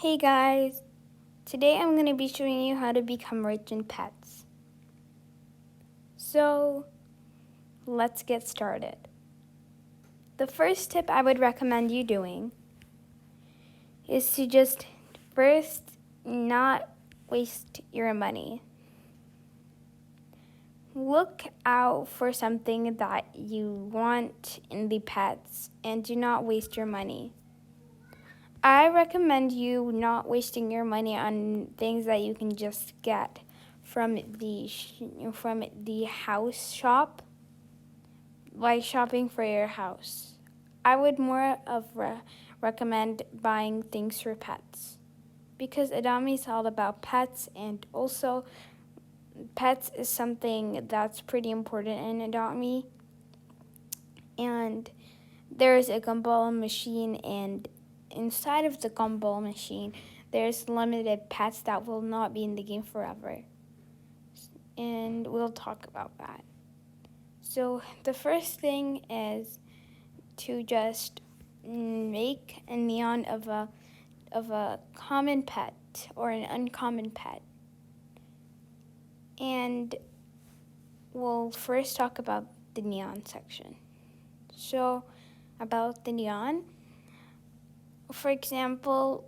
Hey guys, today I'm going to be showing you how to become rich in pets. So let's get started. The first tip I would recommend you doing is to just first not waste your money. Look out for something that you want in the pets and do not waste your money. I recommend you not wasting your money on things that you can just get from the house shop, like shopping for your house. I would more of recommend buying things for pets because Adami is all about pets, and also pets is something that's pretty important in Adami. And there's a gumball machine, and inside of the gumball machine, there's limited pets that will not be in the game forever. And we'll talk about that. So the first thing is to just make a neon of a common pet or an uncommon pet. And we'll first talk about the neon section. So about the neon, for example,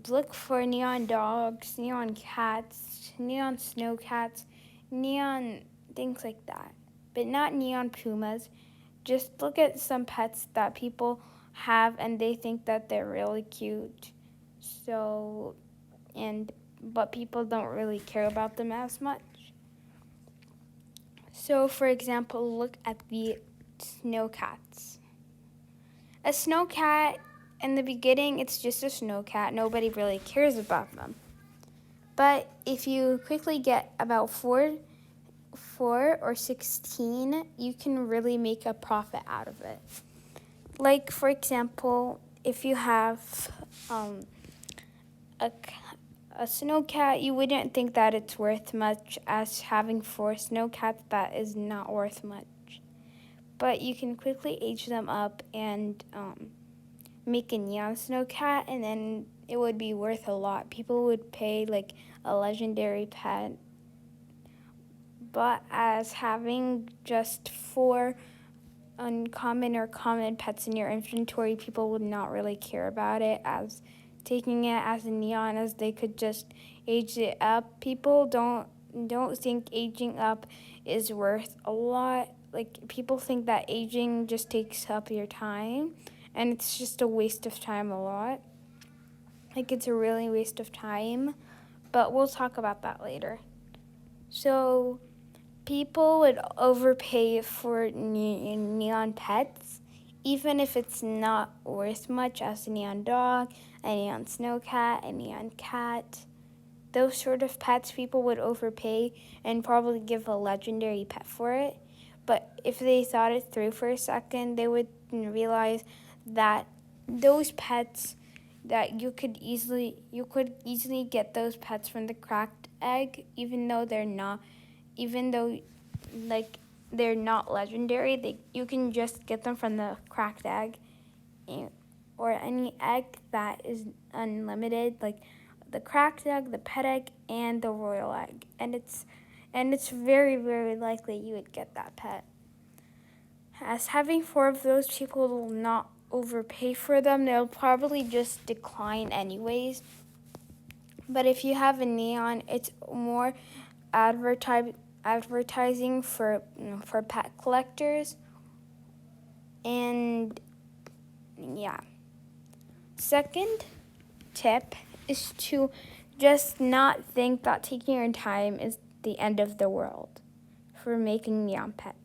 look for neon dogs, neon cats, neon snow cats, neon things like that, but not neon pumas. Just look at some pets that people have and they think that they're really cute. But people don't really care about them as much. So for example, look at the snow cats. A snow cat, in the beginning, it's just a snow cat. Nobody really cares about them. But if you quickly get about four or 16, you can really make a profit out of it. Like, for example, if you have a snow cat, you wouldn't think that it's worth much, as having 4 snow cats, that is not worth much. But you can quickly age them up and make a neon snow cat, and then it would be worth a lot. People would pay like a legendary pet. But as having just 4 uncommon or common pets in your inventory, people would not really care about it, as taking it as a neon, as they could just age it up. People don't think aging up is worth a lot. Like, people think that aging just takes up your time, and it's just a waste of time a lot. Like, it's a really waste of time, but we'll talk about that later. So people would overpay for neon pets, even if it's not worth much, as a neon dog, a neon snow cat, a neon cat. Those sort of pets, people would overpay and probably give a legendary pet for it. But if they thought it through for a second, they would realize that those pets, that you could easily get those pets from the cracked egg, even though they're not legendary. You can just get them from the cracked egg, or any egg that is unlimited, like the cracked egg, the pet egg, and the royal egg. And it's very, very likely you would get that pet. As having 4 of those, people will not overpay for them. They'll probably just decline anyways. But if you have a neon, it's more advertising for pet collectors. And yeah. Second tip is to just not think that taking your time is the end of the world for making neon pets.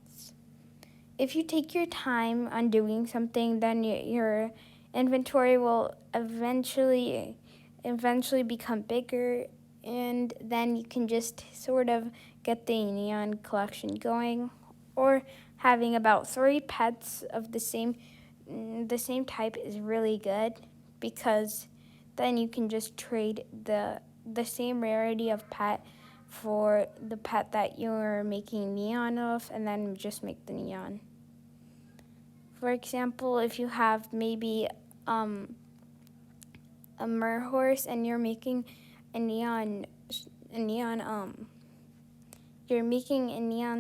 If you take your time on doing something, then your inventory will eventually become bigger, and then you can just sort of get the neon collection going. Or having about 3 pets of the same type is really good, because then you can just trade the same rarity of pet for the pet that you're making neon of, and then just make the neon. For example, if you have maybe a 𝚘𝚘𝚘𝚏 and you're making a neon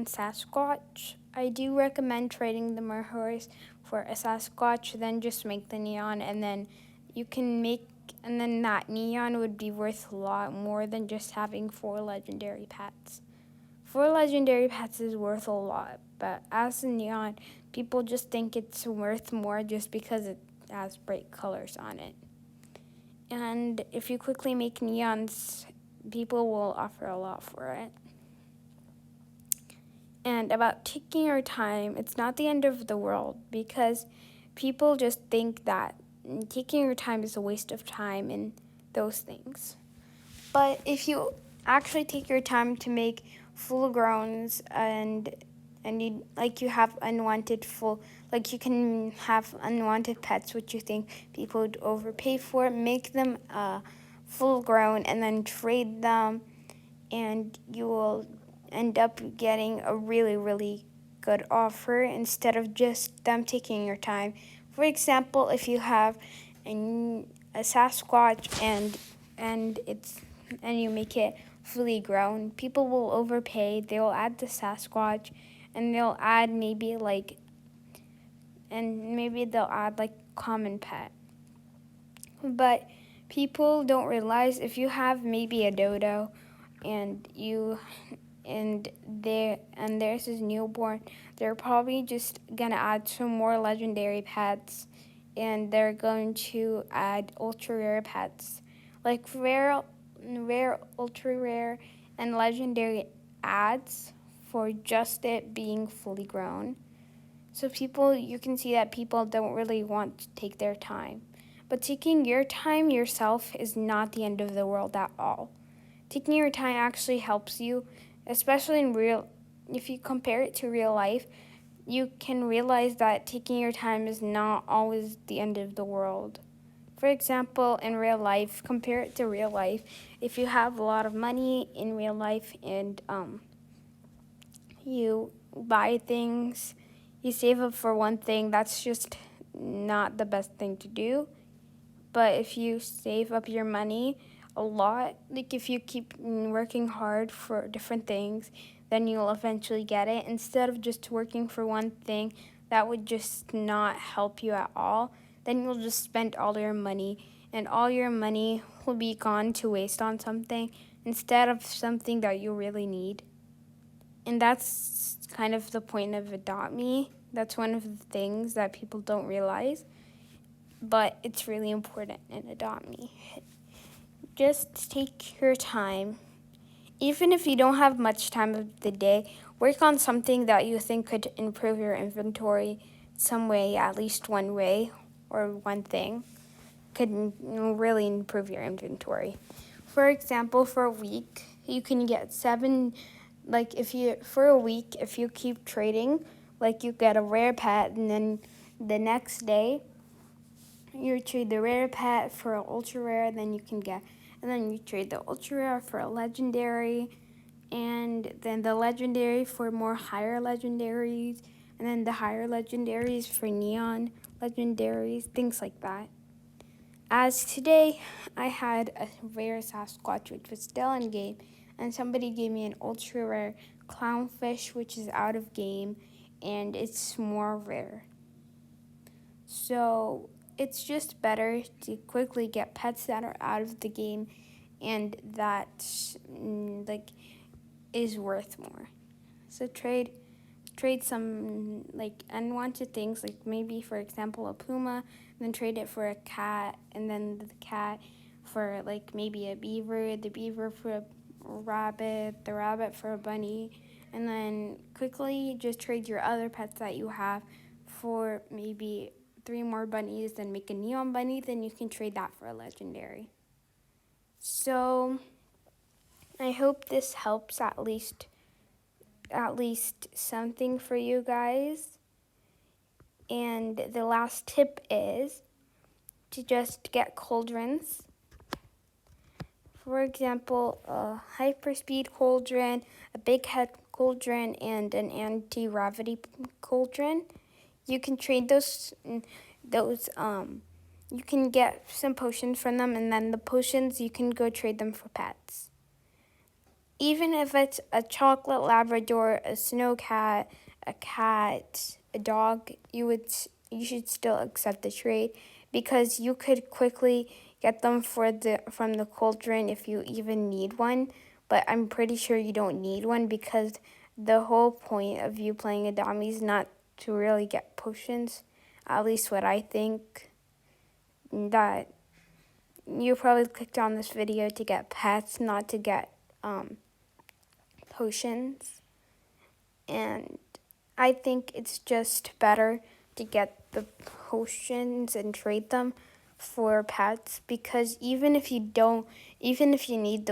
Sasquatch, I do recommend trading the 𝚘𝚘𝚘𝚏 for a Sasquatch, then just make the neon, and then that neon would be worth a lot more than just having 4 legendary pets. 4 legendary pets is worth a lot, but as a neon, people just think it's worth more just because it has bright colors on it. And if you quickly make neons, people will offer a lot for it. And about taking your time, it's not the end of the world, because people just think that taking your time is a waste of time and those things. But if you actually take your time to make full growns and you can have unwanted pets which you think people would overpay for, make them full grown and then trade them, and you will end up getting a really, really good offer instead of just them taking your time. For example, if you have a Sasquatch and you make it fully grown, people will overpay. They will add the Sasquatch, and they'll add maybe they'll add like common pet. But people don't realize if you have maybe a dodo and theirs is newborn, they're probably just gonna add some more legendary pets, and they're going to add ultra rare pets, like rare, ultra rare, and legendary ads for just it being fully grown. So you can see that people don't really want to take their time. But taking your time yourself is not the end of the world at all. Taking your time actually helps you, especially if you compare it to real life, you can realize that taking your time is not always the end of the world. For example, in real life, compare it to real life. If you have a lot of money in real life and you buy things, you save up for one thing, that's just not the best thing to do. But if you save up your money a lot, like if you keep working hard for different things, then you'll eventually get it. Instead of just working for one thing that would just not help you at all, then you'll just spend all your money, and all your money will be gone to waste on something instead of something that you really need. And that's kind of the point of Adopt Me. That's one of the things that people don't realize, but it's really important in Adopt Me. Just take your time. Even if you don't have much time of the day, work on something that you think could improve your inventory some way, at least one way, or one thing could really improve your inventory. For example, for a week, you can get 7, if you keep trading, you get a rare pet, and then the next day, you trade the rare pet for an ultra rare, and then you trade the ultra rare for a legendary, and then the legendary for more higher legendaries, and then the higher legendaries for neon legendaries, things like that. As today, I had a rare Sasquatch, which was still in game, and somebody gave me an ultra rare clownfish, which is out of game, and it's more rare. So it's just better to quickly get pets that are out of the game and that is worth more. So trade some unwanted things, like maybe for example a puma, then trade it for a cat, and then the cat for maybe a beaver, the beaver for a rabbit, the rabbit for a bunny, and then quickly just trade your other pets that you have for maybe 3 more bunnies, then make a neon bunny, then you can trade that for a legendary. So I hope this helps at least something for you guys. And the last tip is to just get cauldrons. For example, a hyperspeed cauldron, a big head cauldron, and an anti-gravity cauldron. You can trade those you can get some potions from them, and then the potions you can go trade them for pets. Even if it's a chocolate Labrador, a snow cat, a cat, a dog, you should still accept the trade, because you could quickly get them from the cauldron if you even need one. But I'm pretty sure you don't need one, because the whole point of you playing a dummy is not to really get potions. At least what I think. That you probably clicked on this video to get pets, not to get potions. And I think it's just better to get the potions and trade them for pets, because even if you need even if you need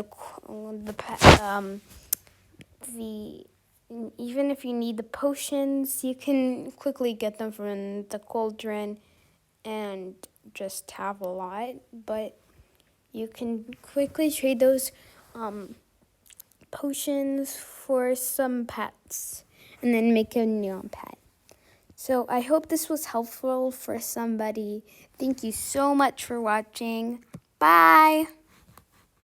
the potions, you can quickly get them from the cauldron and just have a lot. But you can quickly trade those potions for some pets and then make a neon pet. So I hope this was helpful for somebody. Thank you so much for watching. Bye!